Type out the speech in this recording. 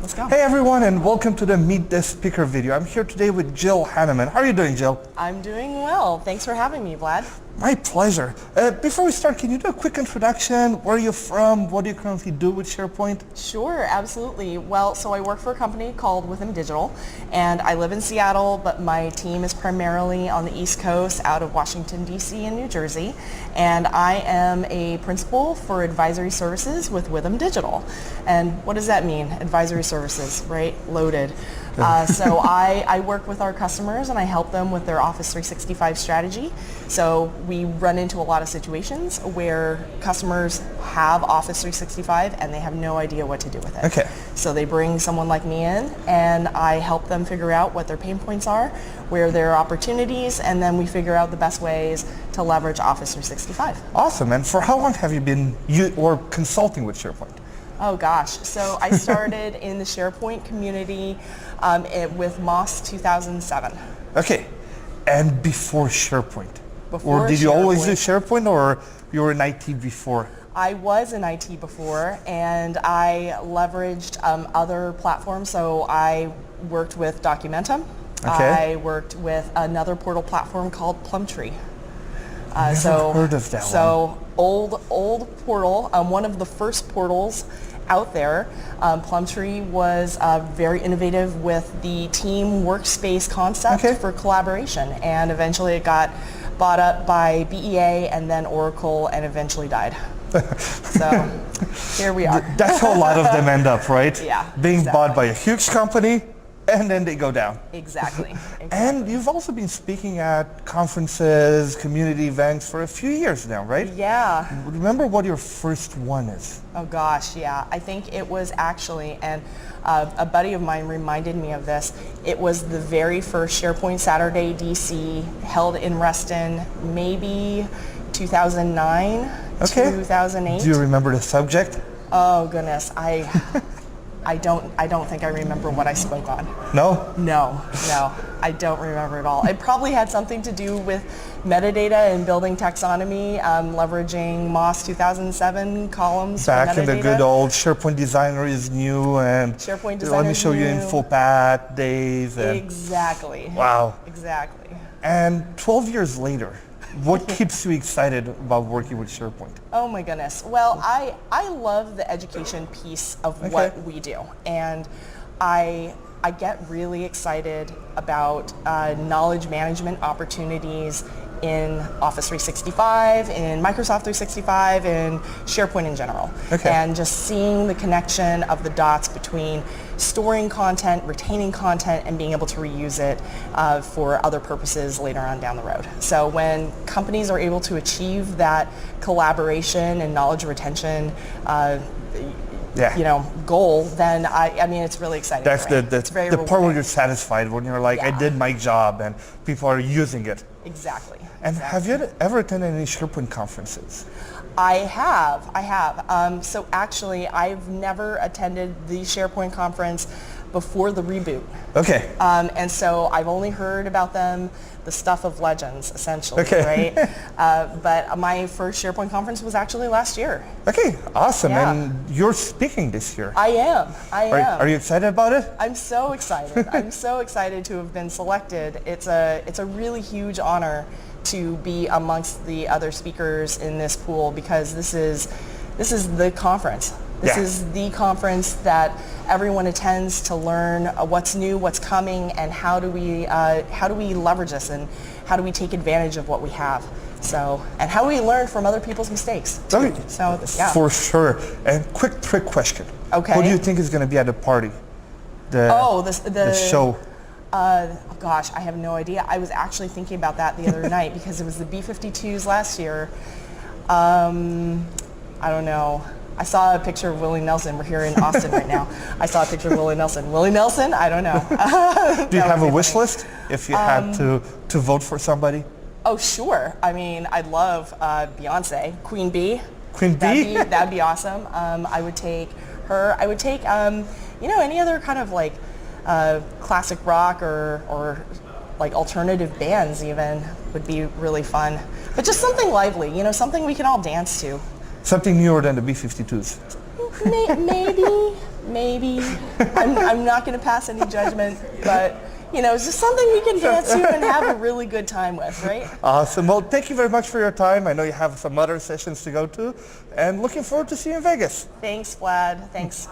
Let's go. Hey everyone, and welcome to the Meet the Speaker video. I'm here today with Jill Hannemann. How are you doing, Jill? I'm doing well. Thanks for having me, Vlad. My pleasure. Before we start, can you do a quick introduction? Where are you from? What do you currently do with SharePoint? Sure, absolutely. Well, so I work for a company called Withum Digital, and I live in Seattle, but my team is primarily on the East Coast out of Washington, DC and New Jersey, and I am a principal for advisory services with Withum Digital. And what does that mean? Advisory services, right? Loaded. So I work with our customers and I help them with their Office 365 strategy. So we run into a lot of situations where customers have Office 365 and they have no idea what to do with it. Okay. So they bring someone like me in and I help them figure out what their pain points are, where there are opportunities, and then we figure out the best ways to leverage Office 365. Awesome. And for how long have you been consulting with SharePoint? Oh gosh, so I started in the SharePoint community with MOS 2007. Okay, and before SharePoint? Before Or did you always do SharePoint. SharePoint, or you were in IT before? I was in IT before, and I leveraged other platforms. So I worked with Documentum. Okay. I worked with another portal platform called Plumtree. Never heard of that one. So old portal, one of the first portals out there. Plumtree was very innovative with the team workspace concept for collaboration, and eventually it got bought up by BEA and then Oracle and eventually died. So here we are. That's how a lot of them end up, right? Yeah, Being bought by a huge company, and then they go down. Exactly. And you've also been speaking at conferences, community events for a few years now, right? Yeah. Remember what your first one is? Oh gosh, yeah. I think it was actually, and a buddy of mine reminded me of this, it was the very first SharePoint Saturday DC held in Reston, maybe 2009, 2008. Do you remember the subject? Oh goodness, I don't think I remember what I spoke on. No? No, I don't remember at all. It probably had something to do with metadata and building taxonomy, leveraging MOS 2007 columns Back for metadata. in the good old SharePoint Designer is new, and SharePoint Designer let me show you info path days. And exactly. Wow. Exactly. And 12 years later, what keeps you excited about working with SharePoint? Oh my goodness. Well, I love the education piece of what we do, and I get really excited about knowledge management opportunities in Office 365, in Microsoft 365, and SharePoint in general. And just seeing the connection of the dots between storing content, retaining content, and being able to reuse it for other purposes later on down the road. So when companies are able to achieve that collaboration and knowledge retention goal, then I mean, it's really exciting. That's the part where you're satisfied, when you're like, I did my job and people are using it. Exactly. And have you ever attended any SharePoint conferences? I have. So actually, I've never attended the SharePoint conference before the reboot. Okay. And so I've only heard about them, the stuff of legends, essentially, right? But my first SharePoint conference was actually last year. Okay, awesome. Yeah. And you're speaking this year. I am. Are you excited about it? I'm so excited. I'm so excited to have been selected. It's a really huge honor to be amongst the other speakers in this pool, because this is the conference. This is the conference that everyone attends to learn what's new, what's coming, and how do we leverage this, and how do we take advantage of what we have. So, and how do we learn from other people's mistakes too. So, yeah. For sure. And quick trick question. Okay. Who do you think is going to be at the party? The show. Gosh, I have no idea. I was actually thinking about that the other night, because it was the B-52s last year. I don't know. I saw a picture of Willie Nelson. We're here in Austin right now. I saw a picture of Willie Nelson. Willie Nelson? I don't know. Do you have a wish list if you had to vote for somebody? Oh, sure. I mean, I'd love Beyonce, Queen Bee. Queen Bee? That'd be awesome. I would take her. I would take, any other kind of like classic rock or like alternative bands even would be really fun. But just something lively, something we can all dance to. Something newer than the B-52s. maybe. I'm not going to pass any judgment, but it's just something we can dance to and have a really good time with, right? Awesome. Well, thank you very much for your time. I know you have some other sessions to go to, and looking forward to seeing you in Vegas. Thanks, Vlad. Thanks.